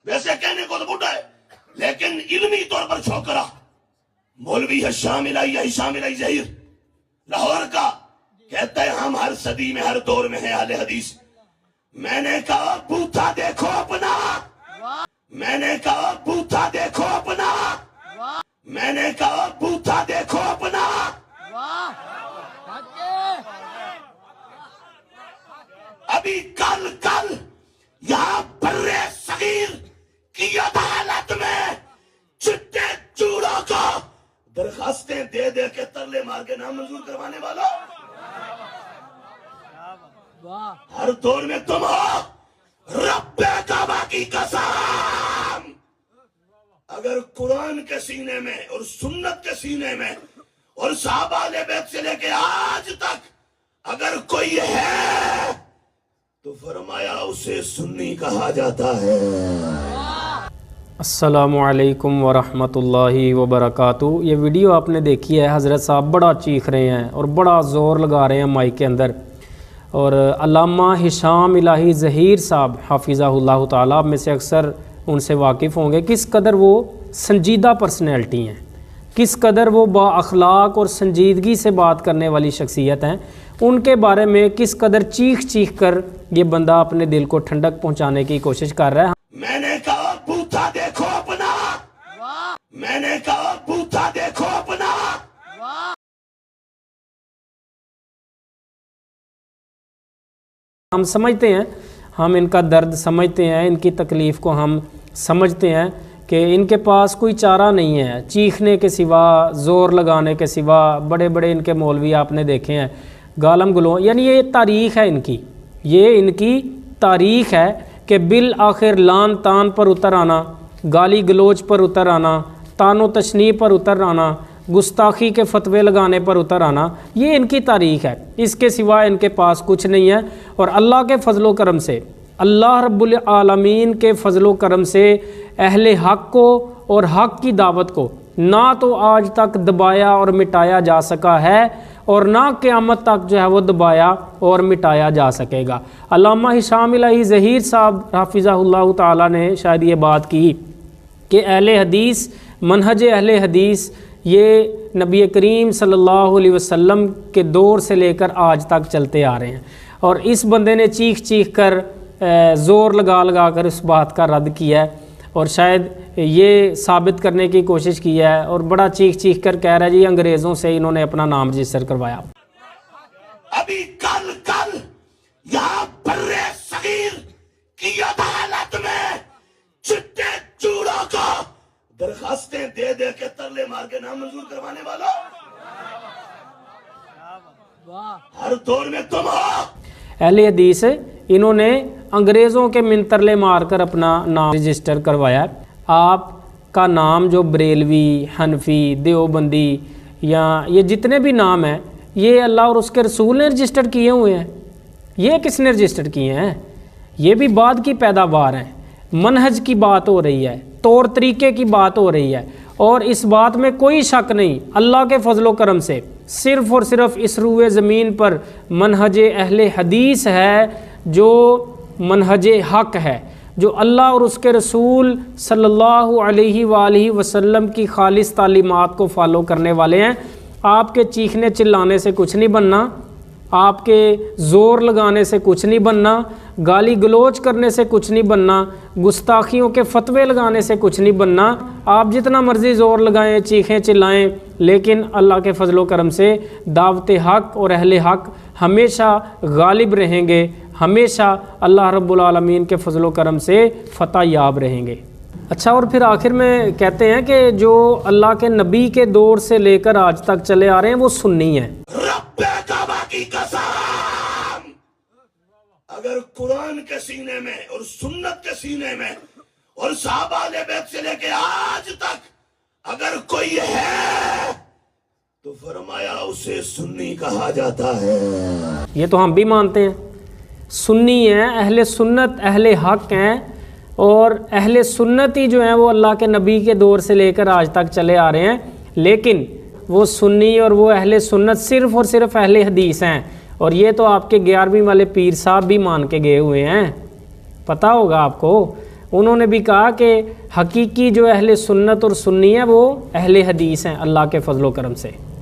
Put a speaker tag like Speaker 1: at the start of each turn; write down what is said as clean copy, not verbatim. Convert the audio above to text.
Speaker 1: ویسے کہنے کو تو بڑھا ہے لیکن علمی طور پر چھوکرا مولوی ہے شامل آئی ظہیر لاہور کا، کہتا ہے ہم ہر صدی میں ہر دور میں ہیں اہل حدیث۔ میں نے کہا بوتھا دیکھو اپنا، میں نے کہا بوتھا دیکھو اپنا، میں نے کہا بوتھا دیکھو اپنا۔ ابھی کل یہاں برے صغیر کی عدالت میں چٹے چوڑوں کو درخواستیں دے دے کے ترلے مار کے نام منظور کروانے والا ہر دور میں تم ہو۔ رب کعبہ کی قسم، اگر قرآن کے سینے میں اور سنت کے سینے میں اور صحابہ اہل بیت سے لے کے آج تک اگر کوئی ہے تو فرمایا اسے سنی کہا جاتا ہے۔
Speaker 2: السلام علیکم ورحمۃ اللہ وبرکاتہ۔ یہ ویڈیو آپ نے دیکھی ہے، حضرت صاحب بڑا چیخ رہے ہیں اور بڑا زور لگا رہے ہیں مائک کے اندر، اور علامہ ہشام الہی ظہیر صاحب حافظہ اللہ تعالیٰ میں سے اکثر ان سے واقف ہوں گے، کس قدر وہ سنجیدہ پرسنالٹی ہیں، کس قدر وہ با اخلاق اور سنجیدگی سے بات کرنے والی شخصیت ہیں۔ ان کے بارے میں کس قدر چیخ کر یہ بندہ اپنے دل کو ٹھنڈک پہنچانے کی کوشش کر رہا ہے۔
Speaker 1: میں نے کہا بوتھا دیکھو اپنا، میں نے کہا بوتھا دیکھو اپنا۔
Speaker 2: ہم سمجھتے ہیں، ہم ان کا درد سمجھتے ہیں، ان کی تکلیف کو ہم سمجھتے ہیں کہ ان کے پاس کوئی چارہ نہیں ہے چیخنے کے سوا، زور لگانے کے سوا۔ بڑے بڑے ان کے مولوی آپ نے دیکھے ہیں گالم گلوں، یعنی یہ تاریخ ہے ان کی، یہ ان کی تاریخ ہے کہ بالآخر لان تان پر اتر آنا، گالی گلوچ پر اتر آنا، تان و تشنیع پر اتر آنا، گستاخی کے فتوے لگانے پر اتر آنا، یہ ان کی تاریخ ہے۔ اس کے سوا ان کے پاس کچھ نہیں ہے۔ اور اللہ کے فضل و کرم سے، اللہ رب العالمین کے فضل و کرم سے اہل حق کو اور حق کی دعوت کو نہ تو آج تک دبایا اور مٹایا جا سکا ہے، اور نہ قیامت تک جو ہے وہ دبایا اور مٹایا جا سکے گا۔ علامہ ہشام الہی ظہیر صاحب حافظہ اللہ تعالیٰ نے شاید یہ بات کی کہ اہل حدیث، منہج اہل حدیث یہ نبی کریم صلی اللہ علیہ وسلم کے دور سے لے کر آج تک چلتے آ رہے ہیں، اور اس بندے نے چیخ کر زور لگا کر اس بات کا رد کیا ہے، اور شاید یہ ثابت کرنے کی کوشش کی ہے، اور بڑا چیخ کر کہہ رہا ہے جی انگریزوں سے انہوں نے اپنا نام رجسٹر کروایا۔
Speaker 1: ابھی کل یہاں برے صغیر کی عدالت میں چٹے چوڑوں کو درخواستیں دے دے کے ترلے مار کے نام منظور کروانے والا ہر دور میں تم ہو۔
Speaker 2: اہل حدیث انہوں نے انگریزوں کے منترلے مار کر اپنا نام رجسٹر کروایا۔ آپ کا نام جو بریلوی، حنفی، دیوبندی یا یہ جتنے بھی نام ہیں، یہ اللہ اور اس کے رسول نے رجسٹر کیے ہوئے ہیں۔ یہ کس نے رجسٹر کیے ہیں؟ یہ بھی بعد کی پیداوار ہیں۔ منہج کی بات ہو رہی ہے، طور طریقے کی بات ہو رہی ہے، اور اس بات میں کوئی شک نہیں، اللہ کے فضل و کرم سے صرف اور صرف اس روئے زمین پر منہج اہل حدیث ہے جو منہج حق ہے، جو اللہ اور اس کے رسول صلی اللہ علیہ وآلہ وسلم کی خالص تعلیمات کو فالو کرنے والے ہیں۔ آپ کے چیخنے چلانے سے کچھ نہیں بننا، آپ کے زور لگانے سے کچھ نہیں بننا، گالی گلوچ کرنے سے کچھ نہیں بننا، گستاخیوں کے فتوے لگانے سے کچھ نہیں بننا۔ آپ جتنا مرضی زور لگائیں، چیخیں چلائیں، لیکن اللہ کے فضل و کرم سے دعوت حق اور اہل حق ہمیشہ غالب رہیں گے، ہمیشہ اللہ رب العالمین کے فضل و کرم سے فتح یاب رہیں گے۔ اچھا، اور پھر آخر میں کہتے ہیں کہ جو اللہ کے نبی کے دور سے لے کر آج تک چلے آ رہے ہیں وہ سنی ہیں۔
Speaker 1: رب کعبہ کی قسم، اگر قرآن کے سینے میں اور سنت کے سینے میں اور صحابہ اہل بیت سے لے کے آج تک اگر کوئی ہے تو فرمایا اسے سنی کہا جاتا ہے۔
Speaker 2: یہ تو ہم بھی مانتے ہیں، سنی ہیں، اہل سنت اہل حق ہیں، اور اہل سنتی جو ہیں وہ اللہ کے نبی کے دور سے لے کر آج تک چلے آ رہے ہیں، لیکن وہ سنی اور وہ اہل سنت صرف اور صرف اہل حدیث ہیں، اور یہ تو آپ کے 11ویں والے پیر صاحب بھی مان کے گئے ہوئے ہیں، پتہ ہوگا آپ کو۔ انہوں نے بھی کہا کہ حقیقی جو اہل سنت اور سنی ہیں وہ اہل حدیث ہیں اللہ کے فضل و کرم سے۔